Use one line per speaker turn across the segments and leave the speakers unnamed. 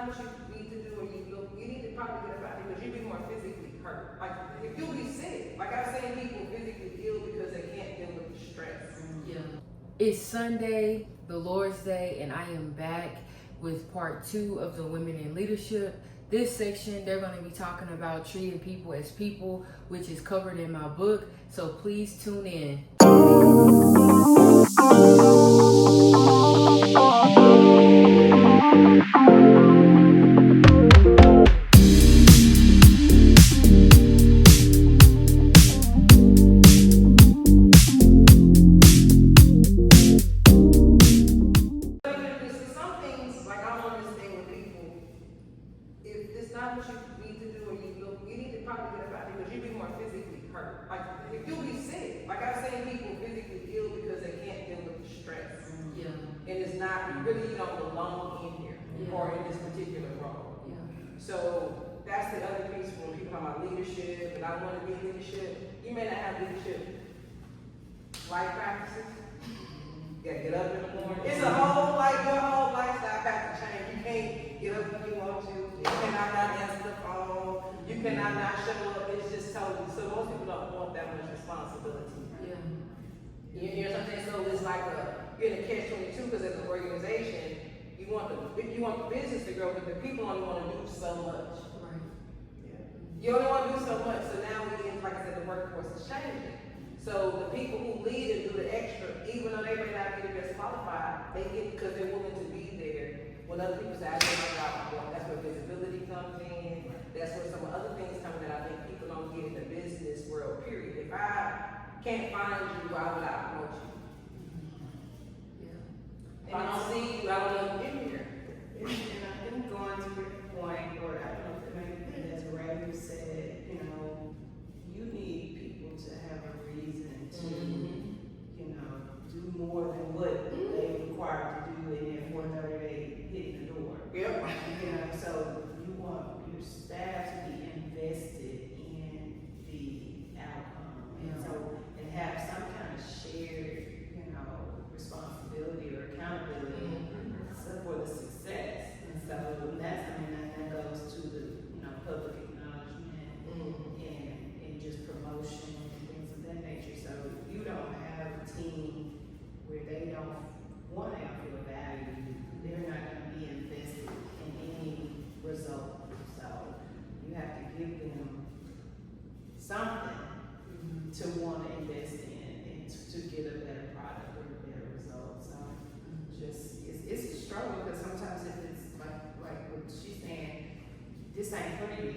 not what you need to do, or you need to probably get up out because you'd be more physically hurt. Like, if you'll be sick, like I've seen people physically ill because they can't deal with the stress.
Yeah. It's Sunday, the Lord's Day, and I am back with part 2 of the Women in Leadership. This section, they're going to be talking about treating people as people, which is covered in my book. So please tune in.
Like, if you'll be sick, like I've seen people physically ill because they can't deal with the stress.
Yeah.
And it's not, you don't belong in here or in this particular role.
Yeah.
So that's the other piece when people talk about leadership and I want to be in leadership. You may not have leadership life practices. You gotta get up in the morning. It's a whole, like, your whole lifestyle has to change. You can't get up when you want to. You cannot not answer the phone. You cannot not show up. It's just totally. So most people don't want that much responsibility.
Yeah.
You know what I'm saying? So it's like you're in a catch-22 because as an organization, you want the business to grow, but the people only want to do so much.
Right.
Yeah. You only want to do so much. So now like I said, the workforce is changing. So the people who lead and do the extra, even though they may not be the best qualified, they get because they're willing to be there. When other people say, I don't know about, that's where visibility comes in. That's where some other things come in that I think people don't get in the business world, period. If I can't find you, why would I promote you?
Yeah.
If I don't see you, I don't know you're in here.
And I think going to your point, or I don't know if it may have been as Ray said, you need people to have a reason to, do more than what they require to do, and then 4:30 they hit the door.
Yep.
So you want your staff to be invested in the outcome, and have some kind of shared, responsibility or accountability for the success. And so that goes to the public acknowledgement and just promotion and things of that nature. So you don't have a team where they don't want to feel valued, they're not going to be invested in any result. So you have to give them something to want to invest in and to get a better product or a better result. So it's a struggle because sometimes if it's like what she's saying, this ain't for you,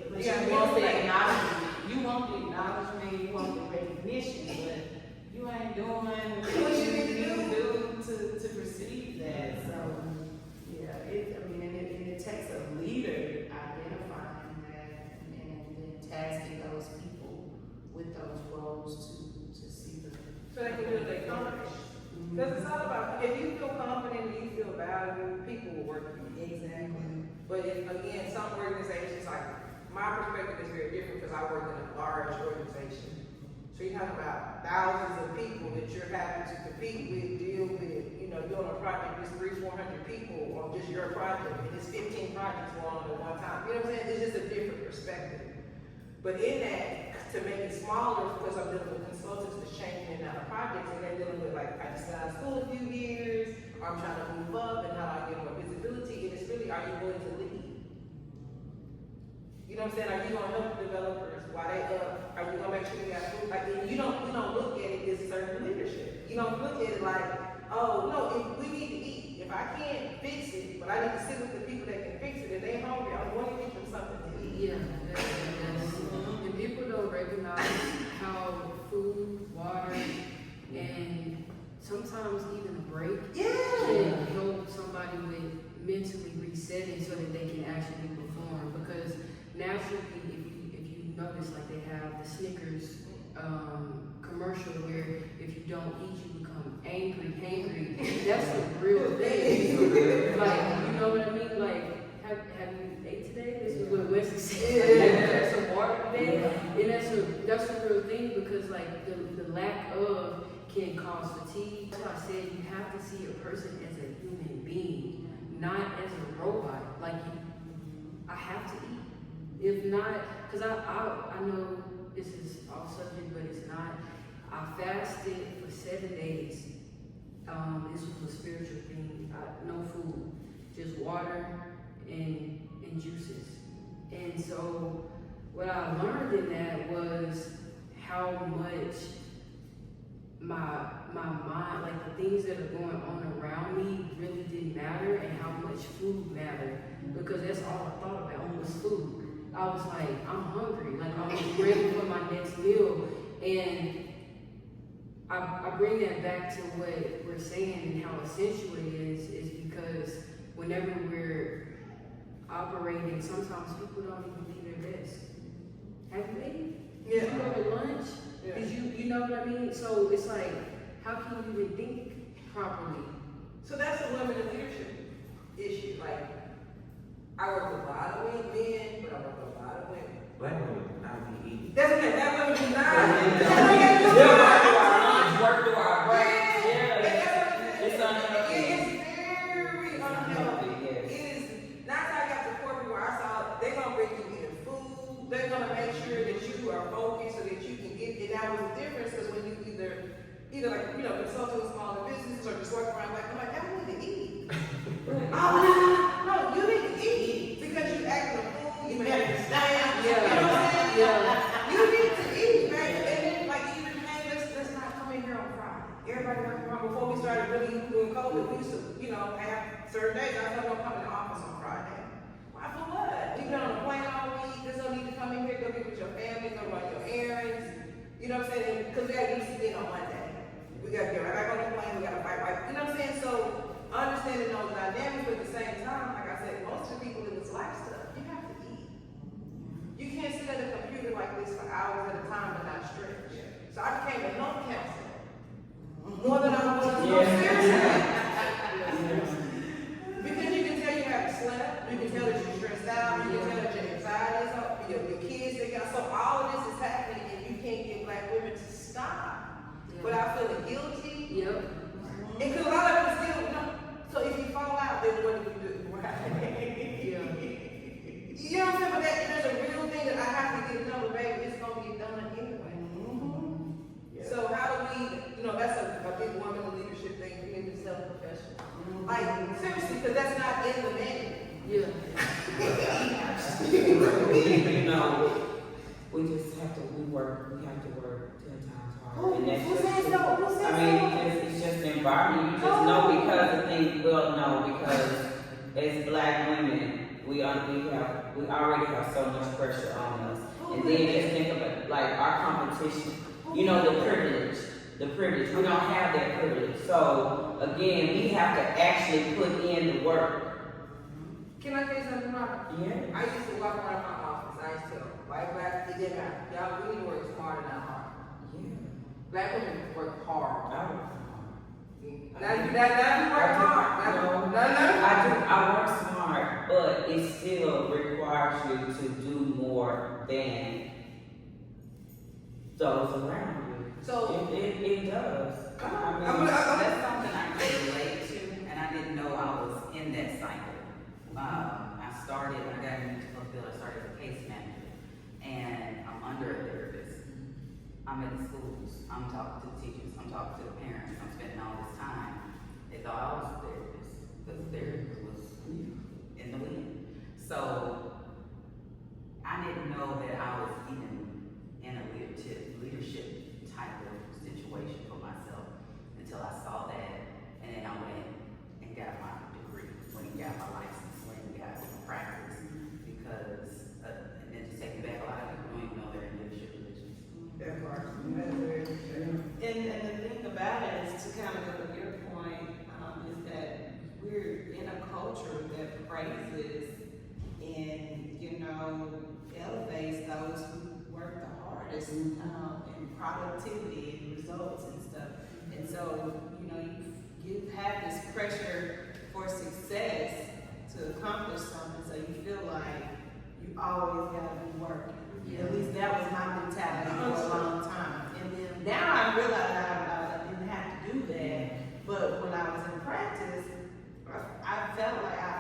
but you want the acknowledgement. You want the acknowledgement, you want the recognition, but you ain't doing what you need to do to receive that. So it takes a leader identifying that and then tasking those people with those roles to see the.
So they can do what they accomplish. Because it's all about, if you feel confident and you feel valued, people will work with you. Exactly. But again, some organizations, like my perspective is very different because I work in a large organization. So you have about thousands of people that you're having to compete with, deal with, doing a project with 300-400 people on just your project, and it's 15 projects going on at one time. You know what I'm saying? It's just a different perspective. But in that, to make it smaller, because I'm dealing with consultants that's changing in and out of projects, and they're dealing with like, I just got out of school a few years, or I'm trying to move up, and how do I get more visibility, and it's really, are you willing to lead? You know what I'm saying? Are you gonna help the developers while they up? Are you gonna make sure they got food? Like, you don't look at it as certain leadership. You don't look at it like, oh no, if we need to eat. If I can't fix it, but I need to sit with the people that can fix it, and they hungry, I'm going to get them something to eat.
Yeah, and people don't recognize how food, water, and sometimes even a break can help somebody with mentally resetting so that they can actually perform. Because naturally, if you notice, like they have the Snickers commercial where if you don't eat, you become angry, hangry. That's a real thing. Like, you know what I mean? Like, have you ate today? This is what Wesley said. Have some water today? And that's a real thing because like the lack of can cause fatigue. That's why I said you have to see a person as a human being, not as a robot. Like, I have to eat. If not, because I know this is off subject, but it's not. I fasted for 7 days. This was a spiritual thing. No food, just water and juices. And so what I learned in that was how much my mind, like the things that are going on around me really didn't matter, and how much food mattered, because that's all I thought about was food. I was like, I'm hungry, like I'm ready for my next meal. And I bring that back to what we're saying and how essential it is because whenever we're operating, sometimes people don't even be their best. Have you eaten?
Yeah.
Did you go to lunch?
Yeah.
Did you know what I mean? So it's like, how can you even think properly?
So that's a women in leadership issue. Like, I work with a lot of men, but I work with a lot of women.
Black women do not be eating.
That's okay, black women do not.
Work through our brains.
It's
unhealthy.
very unhealthy. It is not how I got to corporate where I saw they're gonna bring you in food, they're gonna make sure that you are focused so that you can get it. Now was the difference because when you either like, consult with smaller businesses or just work around like, I'm like, y'all need to eat. Oh, no, you need to eat because you acting a fool, you made a mistake. You know what I'm saying?
Yeah.
You need to eat, right? And then, like, even, hey, let's not come in here on Friday. Everybody working from before we started really doing COVID, we used to, have certain days. I don't come in the office on Friday. Why, for what? You've been on a plane all week. There's no need to come in here, go get with your family, go run your errands. You know what I'm saying? Because we got to eat in on Monday. We got to get right back on the plane. We got to fight, right? You know what I'm saying? So, understanding those dynamics, but at the same time, like I said, most of the people in this life stuff, you have to eat. You can't sit at a computer like this for hours at a time and not stretch. So I became a health counselor. More than I was seriously. Because you can tell you haven't slept, you can tell that you're stressed out, you can tell that your anxiety is up, your kids, so all of this is happening and you can't get black women to stop without feeling guilty.
Yep.
And because a lot of us still, so if you fall out, then what do you do?
Yeah.
You know what I'm saying? But there's a real thing that I have to get done, but baby, it's gonna get done anyway. So how do we, that's a big woman in leadership thing, being yourself professional. Like, seriously, because that's not in the manual.
Yeah.
We just have to, we have to work 10 times harder. And
Who said so? Who said
I mean, it's just the environment. You just know because of things, because as black women, we already have so much pressure on us. And then just think about like our competition, the privilege. We don't have that privilege. So again, we have to actually put in the work.
Can I tell you something, Robert?
Yeah.
I used to walk around my office, I used to tell white, black, it didn't matter. Y'all really work smarter than hard.
Yeah.
Black women work hard.
I work hard.
Now you work hard. No.
I work smart, but it still requires you to do more than those around you.
So
it does.
come on.
That's something I can relate to, and I didn't know I was in that cycle. I got into the field, I started as a case manager, and I'm under a therapist. I'm in the schools, I'm talking to the teachers, I'm talking to the parents, I'm spending all this time. They thought I was a therapist, because the therapist was in the wind. So, I didn't know that I was even in a leadership type of situation for myself until I saw that, and then I went and got my degree, went and got my license, went and got practice, because, and then to take it back, a lot of people don't even know they're in leadership positions.
That part. That's very true.
And the thing about it is to kind of go to your point, is that we're in a culture that praises and, elevates those who work the hardest, in productivity and results and stuff. And so, you have this pressure for success to accomplish something, so you feel like you always gotta be working. At least that was my mentality for a long time. And then now I realize I didn't have to do that, but when I was in practice, I felt like I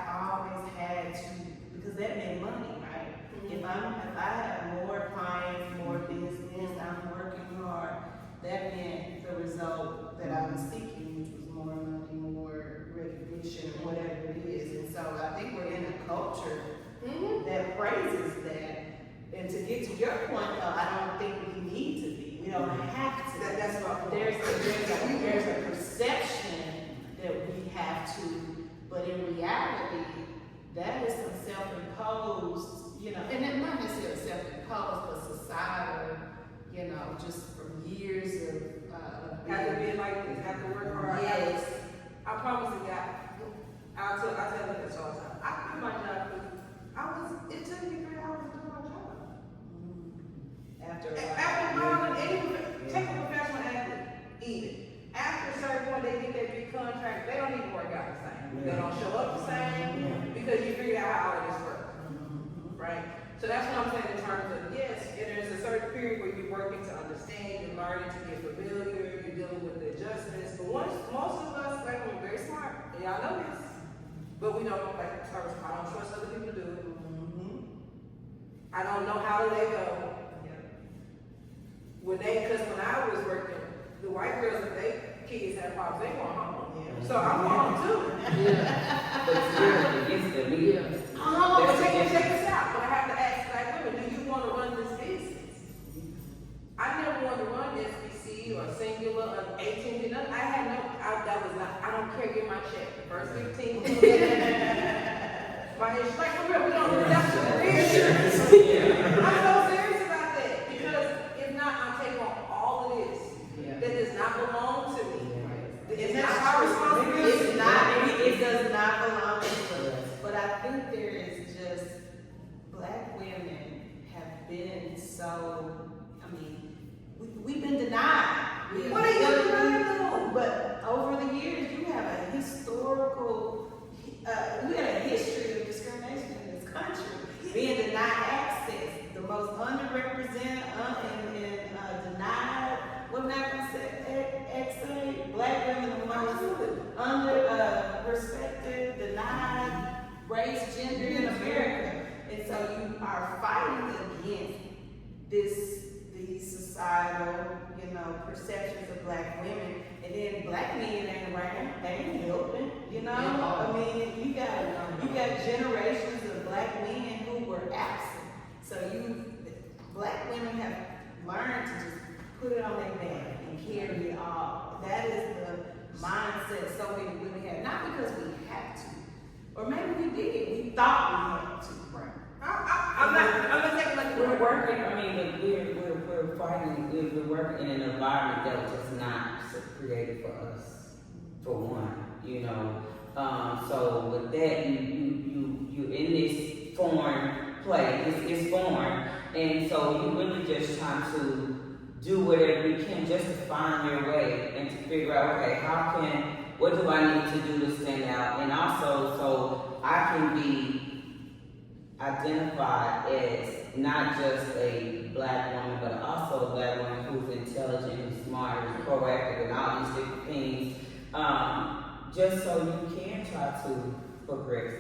I tell them this all the time. I quit my job because it took me 3 hours to do my job.
After
After a while, take a professional athlete, even. After a certain point, they get that big contract, they don't even work out the same. They don't show up the same because you figured out how all of this works. Right? So that's what I'm saying in terms of, yes, and there's a certain period where you're working to understand, you're learning to get familiar, you're dealing with the adjustments. But most of us, like, we're very smart, and y'all know this. But we don't, like, I don't trust other people to do it. I don't know how to let go. When I was working, the white girls, if they kids had problems, they going home. So I'm going home too.
But still, against the media.
But check this out. But I have to ask black women, do you want to run this business? I never wanted to run SBC or Singular or 18, nothing. I don't care, get my check. The first 15. Like, for real, we don't, that's the career. I'm so serious about that. Because if not, I'm taking on all of this that does not belong to me. It's not our responsibility.
It does not belong to us. But I think there is just, black women have been so, we've been denied.
What are you denying?
But over the years, you have a historical, we had a history of discrimination in this country. Being denied access, the most underrepresented and denied, what Malcolm said, black women the most respected, denied race, gender in America. And so you are fighting against these societal, perceptions of black women. And then black men ain't right, they ain't helping, you got generations of black men who were absent. So black women have learned to just put it on their back and carry it all. That is the mindset so many women have, not because we have to, or maybe we did, we thought we had to.
Right.
I'm not taking like
We're working, we're fighting, we're working in an environment that was just not created for us, for one, so with that, you in this foreign place, it's foreign, and so you really just trying to do whatever you can just to find your way and to figure out, okay, what do I need to do to stand out, and also so I can be identified as not just a black woman, but also a black woman who's intelligent, who's smart, who's proactive, and all these different things, just so you can try to progress.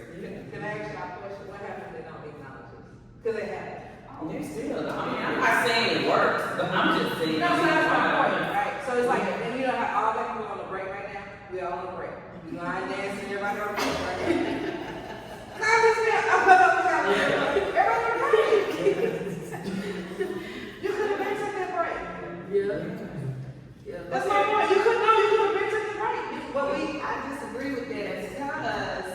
Can I ask y'all a question? What happens if they don't acknowledge us? Because they haven't.
They're still, I'm not saying it works, but I'm just saying.
No, so that's my point, right? So it's like, and you know how all black people on the break right now? We all on the break. I ain't dancing, everybody on the break right now. Everybody on the break. You could have been taking that break.
Yeah.
That's my point. You could have been taking the break.
But I disagree with that because,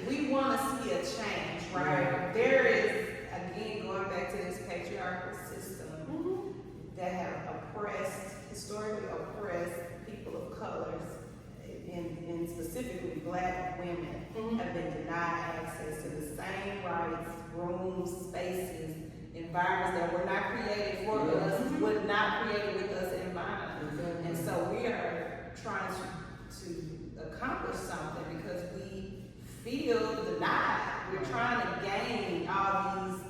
we want to see a change, right? There is, again, going back to this patriarchal system that have historically oppressed people of colors, and specifically black women, have been denied access to the same rights, rooms, spaces, environments that were not created for us, were not created with us in mind. And so we are trying to accomplish something because we feel denied. We're trying to gain all these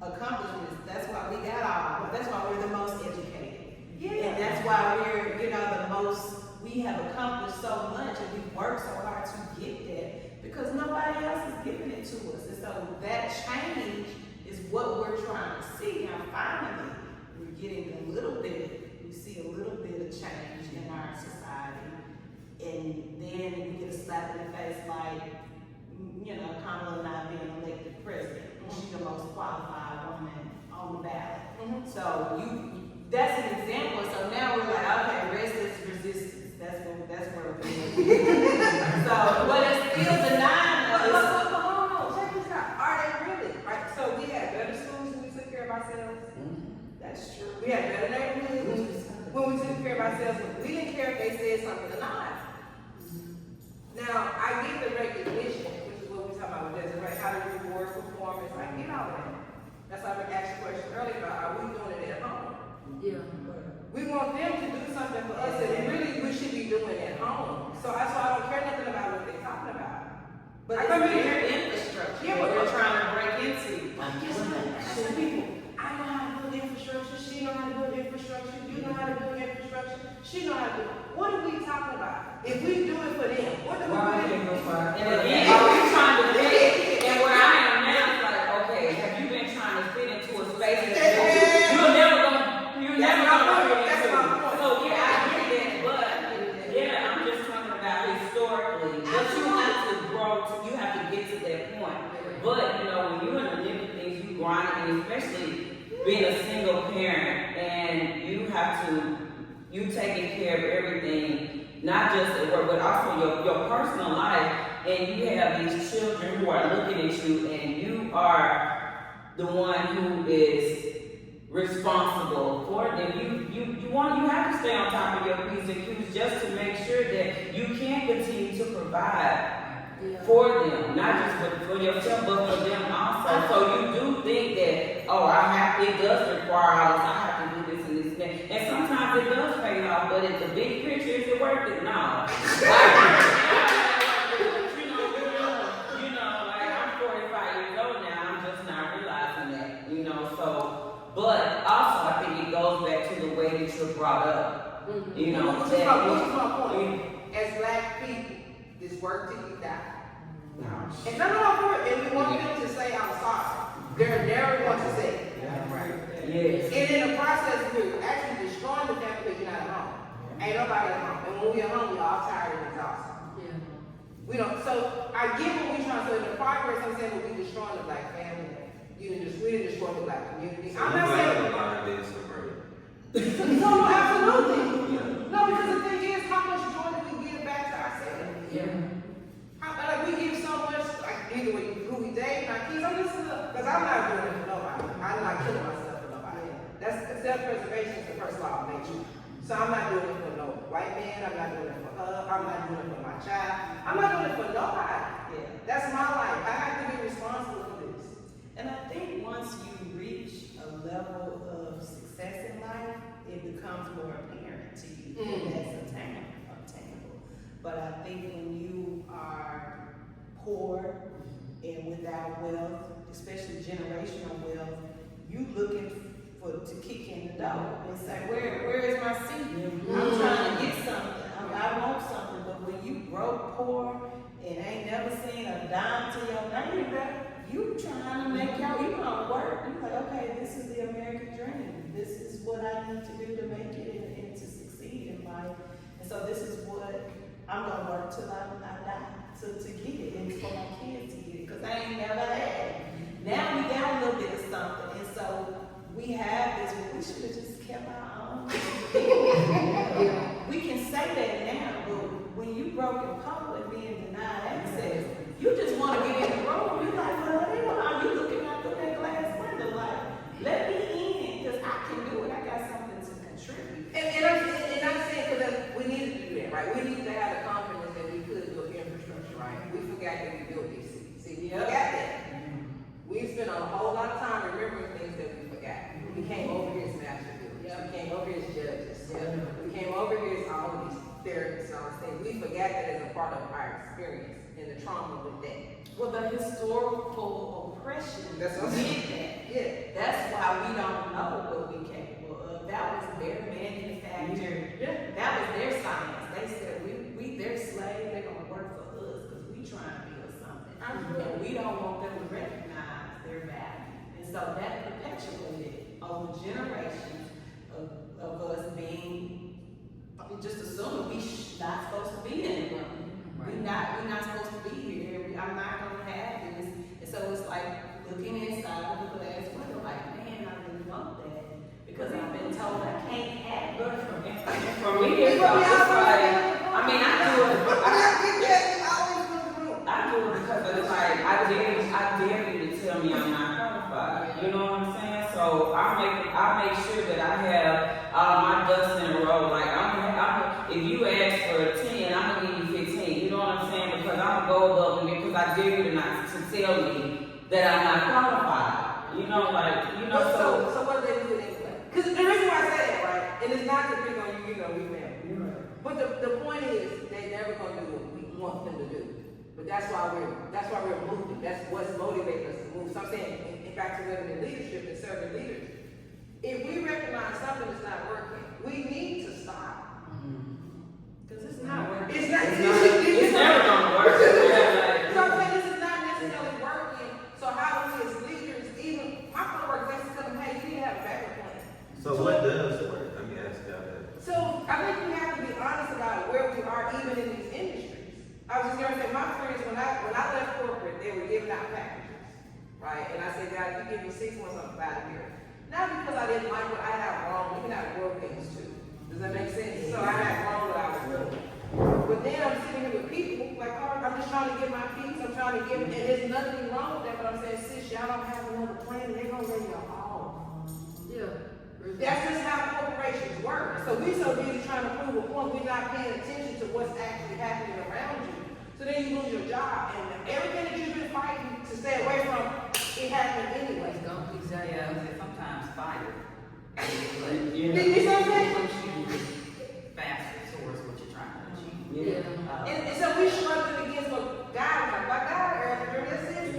accomplishments. That's why that's why we're the most educated. And that's why we're, the most, we have accomplished so much and we work so hard to get that because nobody else is giving it to us. And so that change is what we're trying to see. Now finally, we're getting we see a little bit of change in our society. And then we get a slap in the face like, Kamala not being elected president. She's the most qualified woman on the ballot. So that's an example. So now we're like, okay, restless resistance. That's where we're going. So, but it's still denying us.
Hold on, check this out. Are they really? Right. So we had better schools when we took care of ourselves.
That's true.
We had better neighborhoods when ourselves, we didn't care if they said something or not. Now, I get the recognition, which is what we talking about with Desiree, how to reward performance, I get all that. That's why I asked the question earlier about, are we doing it at home?
Yeah.
We want them to do something for us that really we should be doing at home. So that's why I don't care nothing about what they're talking about.
But
I
it's
come in
their
here-
infrastructure
Yeah,
that
but-
we're trying to break into.
I'm just like, I said, people, I know how to build infrastructure, she know how to build infrastructure, you know how to build infrastructure, she know how to do it. What are we talking about? If we do it for them, what do we
Why
do?
can't go find?
And again, are we trying to fit? And where I am now, it's like, okay, have you been trying to fit into a space that you're never gonna fit
That's
into?
my point.
So yeah, I get that, but yeah, I'm just talking about historically. But you have to grow you have to get to that point. But you know, when you're in the middle of things, you grind, and especially being a single parent, and you taking care of everything, not just at work, but also your personal life, and you have these children who are looking at you, and you are the one who is responsible for them. You have to stay on top of your P's and Q's just to make sure that you can continue to provide for them, not just for yourself, but for them also. So you do think that, oh, it does require all this, I have to do this and this and that. And sometimes it does pay off, but in the big picture, is it worth it? No. Like I'm 45 years old now, I'm just not realizing that, so, but also I think it goes back to the way that you're brought up,
Which is my point. As black people, this work till you die. And and we want them to say, I'm sorry. They're never going to say it.
Yes.
And in the process, we're actually destroying the family because you're not at home. Ain't nobody at home. And when we're at home, we're all tired and exhausted.
Yeah.
We don't, so I get what we're trying to say. In the progress, I'm saying that we're destroying the black family. We didn't destroy the black community. I'm not saying. No, absolutely. No, because the thing is, how much joy do we give back to ourselves?
Yeah.
Like we give so much, like either who we date, my kids, because I'm not doing it for nobody. I'm not killing myself for nobody. That's self-preservation is the first law of nature. So I'm not doing it for no white man, I'm not doing it for her, I'm not doing it for my child, I'm not doing it for nobody.
Yeah.
That's my life. I have to be responsible for this.
And I think once you reach a level of success in life, it becomes more apparent to you that that's obtainable. But I think when you are poor and without wealth, especially generational wealth, you looking to kick in the door and say, where is my seat? I'm trying to get something. I want something. But when you broke, poor, and ain't never seen a dime to your name, you trying to make you gonna work. You like, okay, this is the American dream. This is what I need to do to make it and to succeed in life. And so this is what I'm gonna work till I die to get it, and for my kids to get it, because I ain't never had it. Now we got a little bit of something, and so we have this, but we should have just kept our own. We can say that now, but when you broke in public being denied access, you just want to get in the room. You like, well, they know how you looking out through that glass window, like, let me in, because I can do it. I got something to contribute.
And I'm saying because we needed to do that, right? We needed to have the confidence that we could build infrastructure, right? We forgot that we built these cities. See, we forgot that. We spent a whole lot of time remembering things that we forgot. We came over here as master builders. We came over here as judges. We came over here as all of these therapists and all these things. We forgot that as a part of our experience and the trauma with that.
Well, the historical oppression
That's what I'm
did
saying.
that.
Yeah.
That's why we don't know what we capable of. That was their manufactured. That was their science. They said we their slave. They're gonna work for us because we trying to build something, and we don't want them to recognize their value. And so that perpetuated over generations of us being just assuming we not supposed to be in the room. We're not supposed to be here. I'm not gonna have this. And so it's like looking inside of the glass window, like, man, I really want that. Because I've been told I can't have it.
For me, it's like, I mean, I do it because it's like, I dare you to tell me I'm not qualified. You know what I'm saying? So I make sure that I have my ducks in a row. Like, I'm that I'm not qualified. You know, like, you know,
So what do they do anyway? Because the reason why I say that, right, and it's not to pick on you, you know, we family. But the point is, they're never gonna do what we want them to do. But that's why we're moving. That's what's motivating us to move. So I'm saying, in fact, to women in leadership and serving leaders, if we recognize something is not working, we need to stop.
Because it's not working.
It's not.
it's never gonna work.
So I'm saying this is not necessarily working. So how do we as leaders, even my coworkers, they tell them, hey, you need to have a backup plan.
So what does work? Let me ask y'all that.
So I think we have to be honest about where we are, even in these industries. I was just gonna say, my friends, when I left corporate, they were giving out packages, right? And I said, God, if you give me 6 months, I'm out of here. Not because I didn't like what I had wrong, we can have growth things too. Does that make sense? So I had wrong what I was doing. But then I'm sitting here with people, like, oh, I'm just trying to get my peace, I'm trying to get, and there's nothing wrong with that, but I'm saying, sis, y'all don't have another plan, they're gonna lay y'all off.
Yeah.
That's just how corporations work. So we so busy trying to prove a point, we're not paying attention to what's actually happening around you. So then you lose your job, and everything that you've been fighting to stay away from, it happened anyway.
Don't exactly.
Yeah, and sometimes fire.
You
Did you say that?
Push you faster towards what you're trying to achieve.
Yeah.
And so we struggling against what God was like God, remember that sis?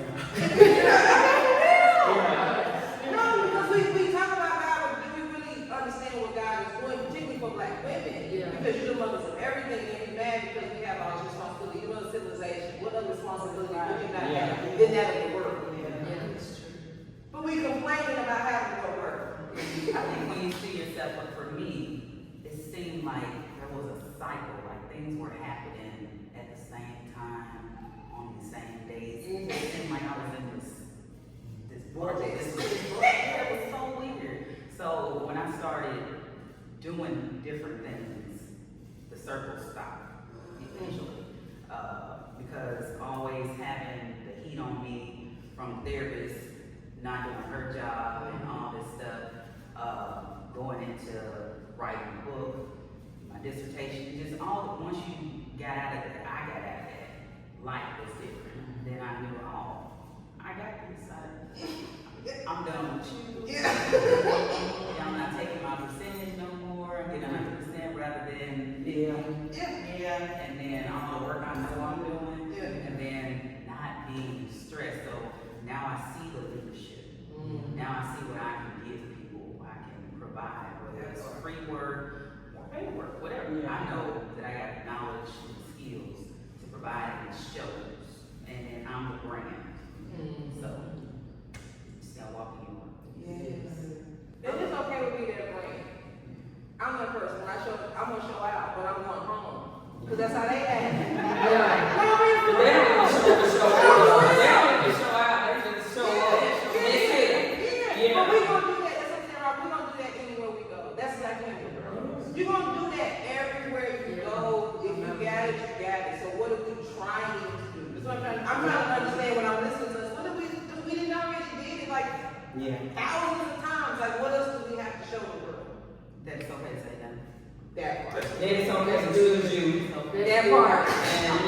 No, because we talk about God, but do we really understand what God is doing, particularly for black women?
Yeah.
Because you're the mothers of everything, and you're mad because we have all this responsibility. You know, civilization, what other responsibility would you not have in that of the world?
Yeah, it's true.
But we complaining about having to go work.
I think when you see yourself, but for me, it seemed like there was a cycle, like things were happening at the same time, on the same days. It seemed like I was in this vortex. It was so weird. So when I started doing different things, the circle stopped eventually. Because always having the heat on me from therapists, not doing her job and all this stuff, going into writing a book, my dissertation, just all, once you got out of that, I got out of that, life was different. Then I knew, oh, I got this, I'm done with you. Yeah, I'm not taking my percentage no more, I'm getting 100% rather than, and then all the work I know I'm doing, and then not being stressed. So now I see the leadership. Now I see what I can give people, what I can provide, whether it's free work or paid work, whatever. I know that I got the knowledge and skills to provide, and it shows. And then I'm the brand. So, still walking in work.
And it's okay with me that brand. I'm that person. When I show, I'm gonna show out, but I'm going home. Because that's how they act.
Yeah.
No, I mean, for
They don't
real.
even show out. They don't even show out. They just show up.
Yeah. But we gonna do that. That's what I'm saying, Rob. We gonna do that anywhere we go. That's like him. You're gonna do that everywhere you go. If you got it, you got it. So what are we trying to do? That's what I'm trying to understand when I'm listening to this. What did we do? We didn't already did it like thousands of times. Like what else do we have to show the world?
That it's okay to say that.
That part.
It's okay to choose you.
That part.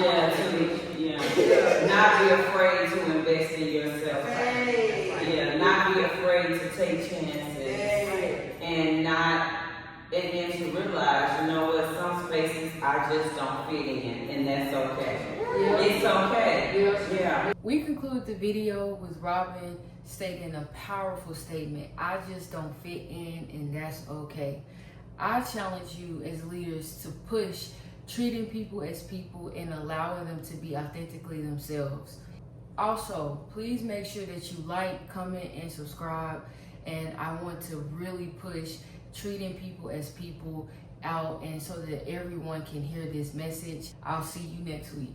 And not be afraid to invest in yourself.
Hey.
Not be afraid to take chances.
Hey.
And then to realize, you know what, some spaces I just don't fit in, and that's okay.
Yeah.
It's okay. Yeah.
We conclude the video with Robin stating a powerful statement. I just don't fit in, and that's okay. I challenge you as leaders to push treating people as people and allowing them to be authentically themselves. Also, please make sure that you like, comment, and subscribe. And I want to really push treating people as people out, and so that everyone can hear this message. I'll see you next week.